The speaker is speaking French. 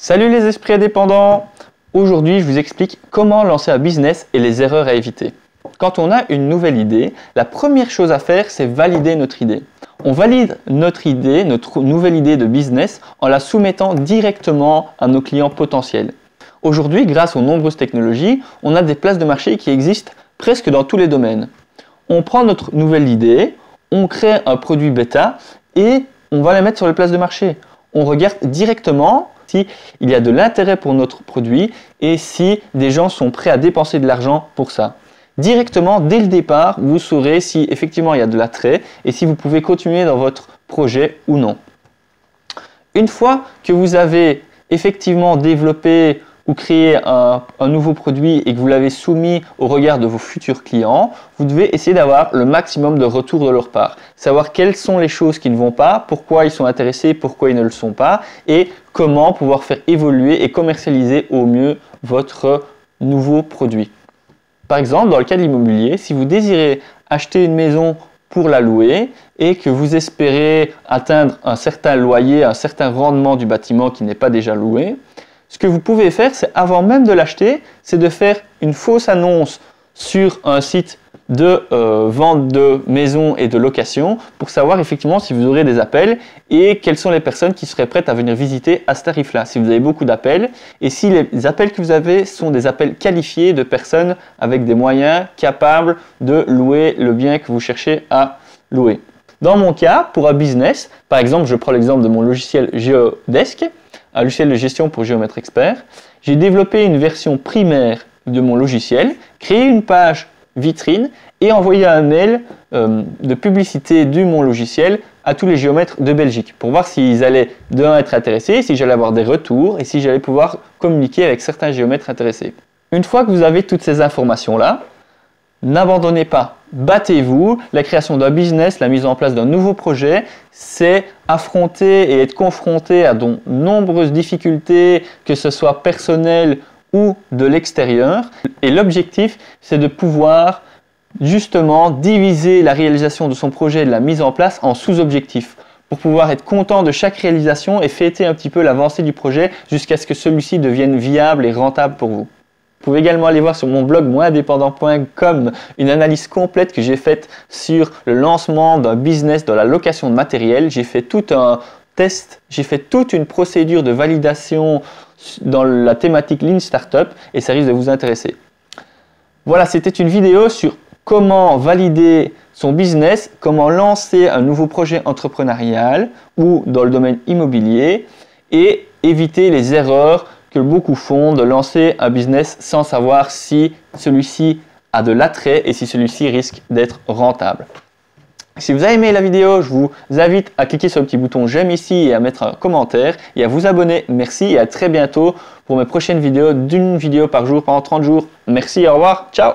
Salut les esprits indépendants! Aujourd'hui, je vous explique comment lancer un business et les erreurs à éviter. Quand on a une nouvelle idée, la première chose à faire, c'est valider notre idée. On valide notre idée, notre nouvelle idée de business, en la soumettant directement à nos clients potentiels. Aujourd'hui, grâce aux nombreuses technologies, on a des places de marché qui existent presque dans tous les domaines. On prend notre nouvelle idée, on crée un produit bêta et on va la mettre sur les places de marché. On regarde directement s'il y a de l'intérêt pour notre produit et si des gens sont prêts à dépenser de l'argent pour ça. Directement, dès le départ, vous saurez si effectivement il y a de l'attrait et si vous pouvez continuer dans votre projet ou non. Une fois que vous avez effectivement développé ou créé un nouveau produit et que vous l'avez soumis au regard de vos futurs clients, vous devez essayer d'avoir le maximum de retours de leur part. Savoir quelles sont les choses qui ne vont pas, pourquoi ils sont intéressés, pourquoi ils ne le sont pas et comment pouvoir faire évoluer et commercialiser au mieux votre nouveau produit. Par exemple, dans le cas de l'immobilier, si vous désirez acheter une maison pour la louer et que vous espérez atteindre un certain loyer, un certain rendement du bâtiment qui n'est pas déjà loué, ce que vous pouvez faire, c'est avant même de l'acheter, c'est de faire une fausse annonce sur un site de vente de maisons et de location pour savoir effectivement si vous aurez des appels et quelles sont les personnes qui seraient prêtes à venir visiter à ce tarif-là. Si vous avez beaucoup d'appels et si les appels que vous avez sont des appels qualifiés de personnes avec des moyens capables de louer le bien que vous cherchez à louer. Dans mon cas, pour un business, par exemple, je prends l'exemple de mon logiciel Geodesk, un logiciel de gestion pour géomètre expert. J'ai développé une version primaire de mon logiciel, créé une page vitrine et envoyé un mail de publicité de mon logiciel à tous les géomètres de Belgique pour voir s'ils allaient être intéressés, si j'allais avoir des retours et si j'allais pouvoir communiquer avec certains géomètres intéressés. Une fois que vous avez toutes ces informations-là, n'abandonnez pas, battez-vous. La création d'un business, la mise en place d'un nouveau projet, c'est affronter et être confronté à de nombreuses difficultés, que ce soit personnelles ou de l'extérieur. Et l'objectif, c'est de pouvoir justement diviser la réalisation de son projet et de la mise en place en sous-objectifs pour pouvoir être content de chaque réalisation et fêter un petit peu l'avancée du projet jusqu'à ce que celui-ci devienne viable et rentable pour vous. Vous pouvez également aller voir sur mon blog moindépendant.com une analyse complète que j'ai faite sur le lancement d'un business dans la location de matériel. J'ai fait tout un test, j'ai fait toute une procédure de validation dans la thématique Lean Startup et ça risque de vous intéresser. Voilà, c'était une vidéo sur comment valider son business, comment lancer un nouveau projet entrepreneurial ou dans le domaine immobilier et éviter les erreurs que beaucoup font de lancer un business sans savoir si celui-ci a de l'attrait et si celui-ci risque d'être rentable. Si vous avez aimé la vidéo, je vous invite à cliquer sur le petit bouton j'aime ici et à mettre un commentaire et à vous abonner. Merci et à très bientôt pour mes prochaines vidéos, d'une vidéo par jour pendant 30 jours. Merci, au revoir, ciao!